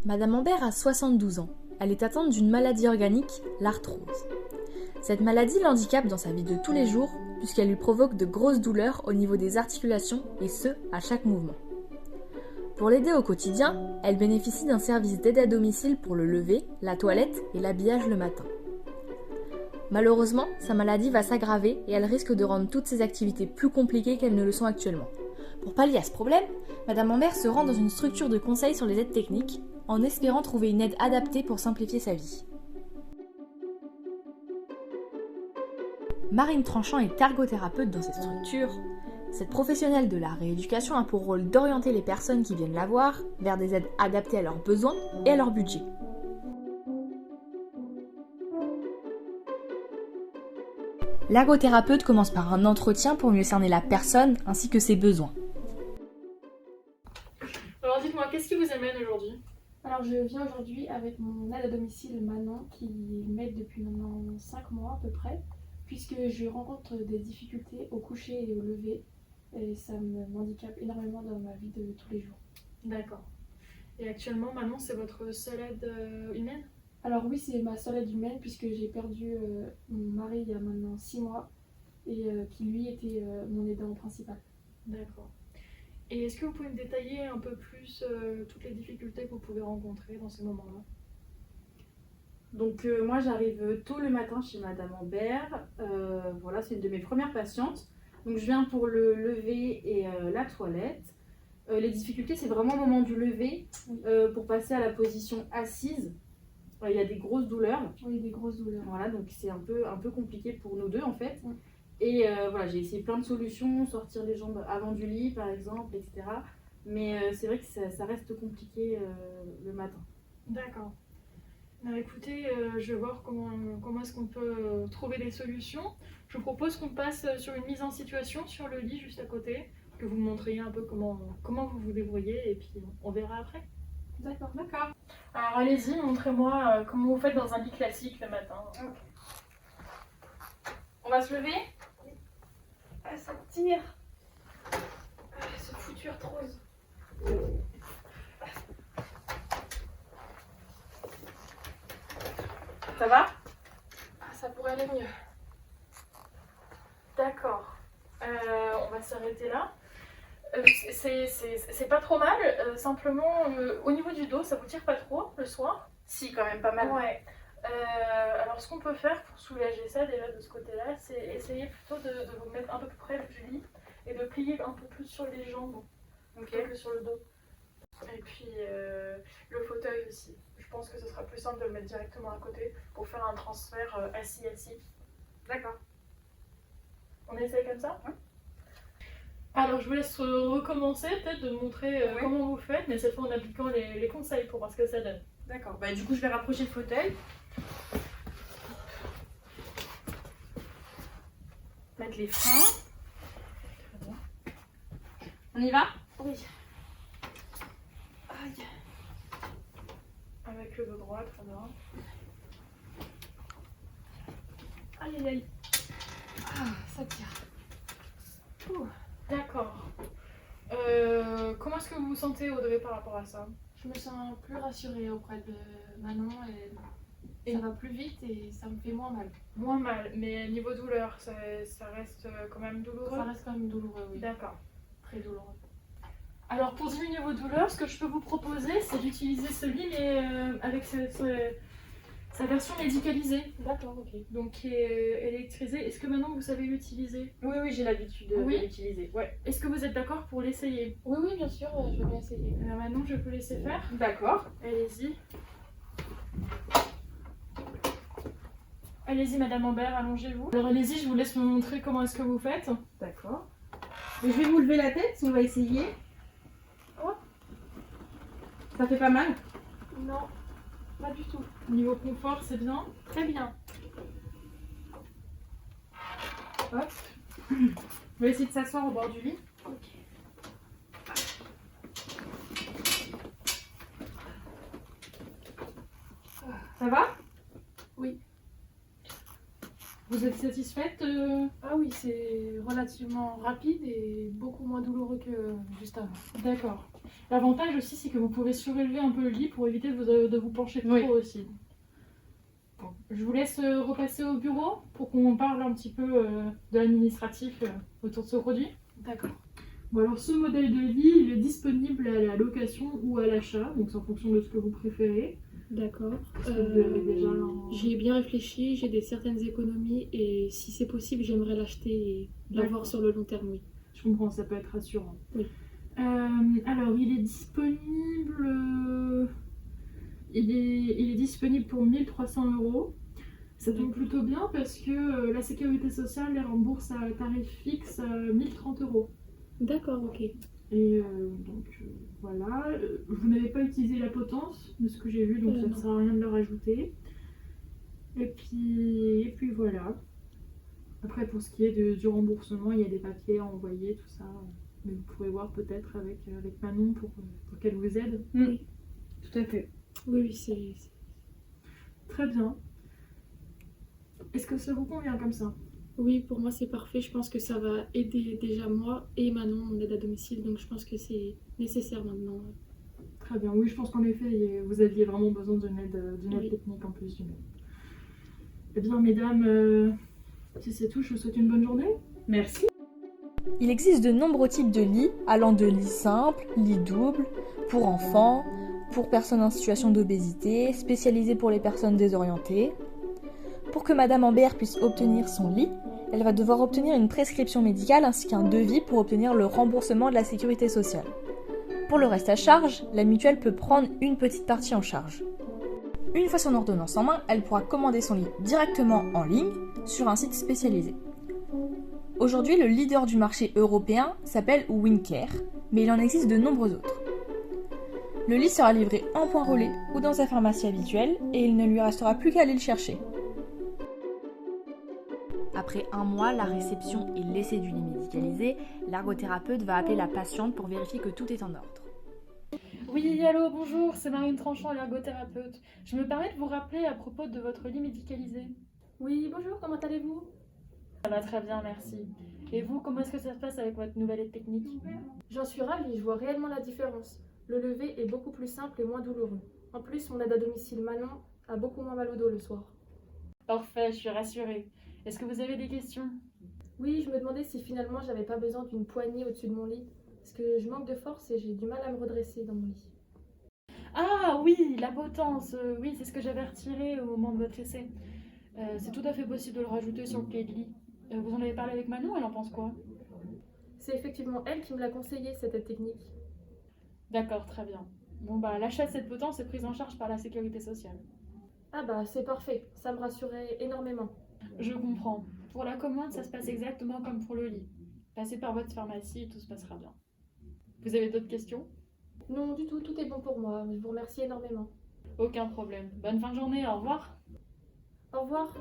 Madame Ambert a 72 ans. Elle est atteinte d'une maladie organique, l'arthrose. Cette maladie l'handicape dans sa vie de tous les jours, puisqu'elle lui provoque de grosses douleurs au niveau des articulations, et ce, à chaque mouvement. Pour l'aider au quotidien, elle bénéficie d'un service d'aide à domicile pour le lever, la toilette et l'habillage le matin. Malheureusement, sa maladie va s'aggraver et elle risque de rendre toutes ses activités plus compliquées qu'elles ne le sont actuellement. Pour pallier à ce problème, Madame Ambert se rend dans une structure de conseil sur les aides techniques, en espérant trouver une aide adaptée pour simplifier sa vie. Marine Tranchant est ergothérapeute dans cette structure. Cette professionnelle de la rééducation a pour rôle d'orienter les personnes qui viennent la voir vers des aides adaptées à leurs besoins et à leur budget. L'ergothérapeute commence par un entretien pour mieux cerner la personne ainsi que ses besoins. Alors dites-moi, qu'est-ce qui vous amène aujourd'hui ? Alors je viens aujourd'hui avec mon aide à domicile Manon qui m'aide depuis maintenant 5 mois à peu près, puisque je rencontre des difficultés au coucher et au lever et ça m'handicape énormément dans ma vie de tous les jours. D'accord. Et actuellement, Manon, c'est votre seule aide humaine ? Alors oui, c'est ma seule aide humaine puisque j'ai perdu mon mari il y a maintenant 6 mois et qui lui était mon aidant principal. D'accord. Et est-ce que vous pouvez me détailler un peu plus toutes les difficultés que vous pouvez rencontrer dans ces moments-là ? Donc moi j'arrive tôt le matin chez Madame Ambert, voilà, c'est une de mes premières patientes. Donc je viens pour le lever et la toilette. Les difficultés c'est vraiment au moment du lever, pour passer à la position assise. Il y a des grosses douleurs. Oui, des grosses douleurs. Voilà, donc c'est un peu compliqué pour nous deux en fait. Oui. Et voilà, j'ai essayé plein de solutions, sortir les jambes avant du lit par exemple, etc. Mais c'est vrai que ça reste compliqué le matin. D'accord. Alors écoutez, je vais voir comment est-ce qu'on peut trouver des solutions. Je vous propose qu'on passe sur une mise en situation sur le lit juste à côté, que vous me montriez un peu comment vous vous débrouillez et puis on verra après. D'accord. Alors allez-y, montrez-moi comment vous faites dans un lit classique le matin. Okay. On va se lever ? Ah, ça tire. Ah, ce foutu arthrose. Ça va ? Ah, ça pourrait aller mieux. D'accord. On va s'arrêter là. C'est pas trop mal, simplement au niveau du dos, ça vous tire pas trop le soir ? Si, quand même pas mal. Ouais. Alors ce qu'on peut faire pour soulager ça déjà de ce côté-là, c'est essayer plutôt de vous mettre un peu plus près du lit et de plier un peu plus sur les jambes plutôt que sur le dos. Et puis le fauteuil aussi. Je pense que ce sera plus simple de le mettre directement à côté pour faire un transfert assis-assis. D'accord. On essaye comme ça ? Ouais. Alors je vous laisse recommencer, peut-être de montrer comment vous faites, mais cette fois en appliquant les conseils pour voir ce que ça donne. D'accord. Bah, du coup, je vais rapprocher le fauteuil. Mettre les freins. Très bien. On y va ? Oui. Aïe. Avec le dos droit, très bien. Aïe aïe aïe. Ah, ça tire. Ouh. D'accord. Comment est-ce que vous vous sentez, Audrey, par rapport à ça ? Je me sens plus rassurée auprès de Manon et ça va plus vite et ça me fait moins mal. Moins mal, mais niveau douleur, ça reste quand même douloureux ? Ça reste quand même douloureux, oui. D'accord. Très douloureux. Alors pour diminuer vos douleurs, ce que je peux vous proposer, c'est d'utiliser ce lit, mais avec sa version médicalisée, D'accord, ok. donc qui est électrisée. Est-ce que maintenant vous savez l'utiliser ? Oui, j'ai l'habitude de l'utiliser. Ouais. Est-ce que vous êtes d'accord pour l'essayer ? Oui, bien sûr, je vais bien essayer. Alors maintenant, je peux laisser faire. D'accord. Allez-y. Allez-y, Madame Ambert, allongez-vous. Alors allez-y, je vous laisse me montrer comment est-ce que vous faites. D'accord. Mais je vais vous lever la tête, on va essayer. Oh. Ça fait pas mal ? Non, pas du tout. Niveau confort, c'est bien. Très bien. Hop. On va essayer de s'asseoir au bord du lit. Ok. Ça va ? Oui. Vous êtes satisfaite Ah oui, c'est relativement rapide et beaucoup moins douloureux que juste avant. D'accord. L'avantage aussi, c'est que vous pouvez surélever un peu le lit pour éviter de vous pencher trop Oui. aussi. Bon, je vous laisse repasser au bureau pour qu'on parle un petit peu de l'administratif autour de ce produit. D'accord. Bon, alors ce modèle de lit, il est disponible à la location ou à l'achat, donc c'est en fonction de ce que vous préférez. D'accord. Est-ce que vous avez déjà un- J'y ai bien réfléchi, j'ai des certaines économies et si c'est possible, j'aimerais l'acheter et l'avoir D'accord. sur le long terme, oui. Je comprends, ça peut être rassurant. Oui. Alors, il est disponible. Il est disponible pour 1300 €. Ça tombe plutôt bien parce que la sécurité sociale les rembourse à tarif fixe à 1030 €. D'accord, ok. Et voilà. Vous n'avez pas utilisé la potence de ce que j'ai vu, donc ça ne Non. sert à rien de le rajouter. Et puis voilà. Après, pour ce qui est du remboursement, il y a des papiers à envoyer, tout ça. Mais vous pourrez voir peut-être avec Manon pour qu'elle vous aide. Tout à fait. Oui, oui, c'est... Très bien. Est-ce que ça vous convient comme ça? Oui, pour moi c'est parfait. Je pense que ça va aider déjà moi et Manon, mon aide à domicile. Donc je pense que c'est nécessaire maintenant. Très bien. Oui, je pense qu'en effet, vous aviez vraiment besoin d'une aide Oui. technique en plus d'une aide. Eh bien, mesdames, si c'est tout, je vous souhaite une bonne journée. Merci. Il existe de nombreux types de lits, allant de lits simples, lits doubles, pour enfants, pour personnes en situation d'obésité, spécialisés pour les personnes désorientées. Pour que Madame Ambert puisse obtenir son lit, elle va devoir obtenir une prescription médicale ainsi qu'un devis pour obtenir le remboursement de la sécurité sociale. Pour le reste à charge, la mutuelle peut prendre une petite partie en charge. Une fois son ordonnance en main, elle pourra commander son lit directement en ligne sur un site spécialisé. Aujourd'hui, le leader du marché européen s'appelle WinCare, mais il en existe de nombreux autres. Le lit sera livré en point relais ou dans sa pharmacie habituelle et il ne lui restera plus qu'à aller le chercher. Après un mois, la réception et l'essai du lit médicalisé, l'ergothérapeute va appeler la patiente pour vérifier que tout est en ordre. Oui, allô, bonjour, c'est Marine Tranchant, l'ergothérapeute. Je me permets de vous rappeler à propos de votre lit médicalisé. Oui, bonjour, comment allez-vous? Ça va très bien, merci. Et vous, comment est-ce que ça se passe avec votre nouvelle aide technique? J'en suis ravie, je vois réellement la différence. Le lever est beaucoup plus simple et moins douloureux. En plus, mon aide à domicile Manon a beaucoup moins mal au dos le soir. Parfait, je suis rassurée. Est-ce que vous avez des questions? Oui, je me demandais si finalement j'avais pas besoin d'une poignée au-dessus de mon lit. Parce que je manque de force et j'ai du mal à me redresser dans mon lit. Ah oui, la potence, oui, c'est ce que j'avais retiré au moment de votre essai. C'est tout à fait possible de le rajouter sur le pied de lit. Vous en avez parlé avec Manon, elle en pense quoi? C'est effectivement elle qui me l'a conseillé, cette aide technique. D'accord, très bien. Bon bah l'achat de cette potence est prise en charge par la sécurité sociale. Ah bah c'est parfait, ça me rassurait énormément. Je comprends. Pour la commande, ça se passe exactement comme pour le lit. Passez par votre pharmacie et tout se passera bien. Vous avez d'autres questions? Non, du tout, tout est bon pour moi. Je vous remercie énormément. Aucun problème. Bonne fin de journée, au revoir. Au revoir.